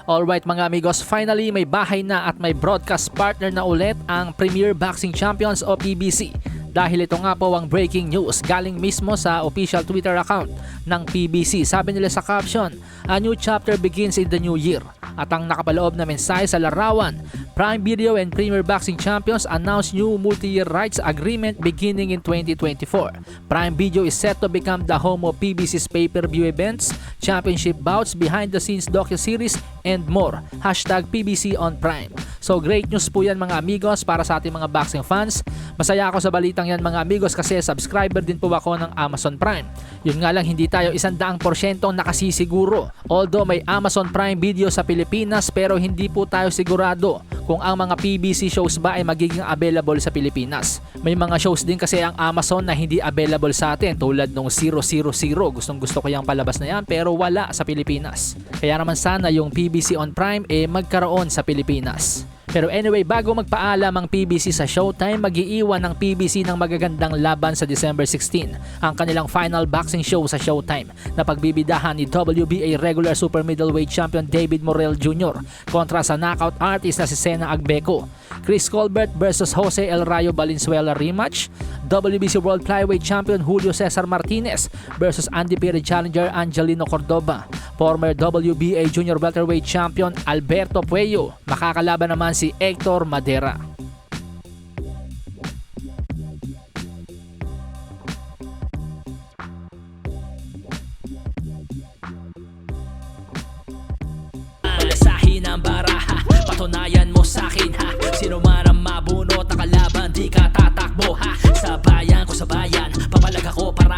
Alright mga amigos, finally may bahay na at may broadcast partner na ulit ang Premier Boxing Champions o PBC. Dahil ito nga po ang breaking news galing mismo sa official Twitter account ng PBC. Sabi nila sa caption, "A new chapter begins in the new year." At ang nakapaloob na mensahe sa larawan, Prime Video and Premier Boxing Champions announce new multi-year rights agreement beginning in 2024. Prime Video is set to become the home of PBC's pay-per-view events, championship bouts, behind-the-scenes docu-series, and more. Hashtag PBC on Prime. So great news po yan mga amigos para sa ating mga boxing fans. Masaya ako sa balitang yan mga amigos kasi subscriber din po ako ng Amazon Prime. Yun nga lang hindi tayo 100% nakasisiguro. Although may Amazon Prime Video sa Pilipinas pero hindi po tayo sigurado kung ang mga PBC shows ba ay magiging available sa Pilipinas. May mga shows din kasi ang Amazon na hindi available sa atin tulad nung 000. Gustong gusto ko yung palabas na yan pero wala sa Pilipinas. Kaya naman sana yung PBC on Prime magkaroon sa Pilipinas. Pero anyway, bago magpaalam ang PBC sa Showtime, mag-iiwan ng PBC ng magagandang laban sa December 16, ang kanilang final boxing show sa Showtime na pagbibidahan ni WBA regular super middleweight champion David Morrell Jr. kontra sa knockout artist na si Sena Agbeco. Chris Colbert versus Jose El Rayo Valenzuela rematch, WBC World Flyweight Champion Julio Cesar Martinez versus undefeated challenger Angelino Cordoba, former WBA Junior Welterweight Champion Alberto Puello, makakalaban naman si Hector Madera. Malasahin ang baraha, patunayan mo sa'kin ha. Sino man ang mabunot na kalaban, di ka tatakbo ha. Sa bayan ko sa bayan, papalag ako para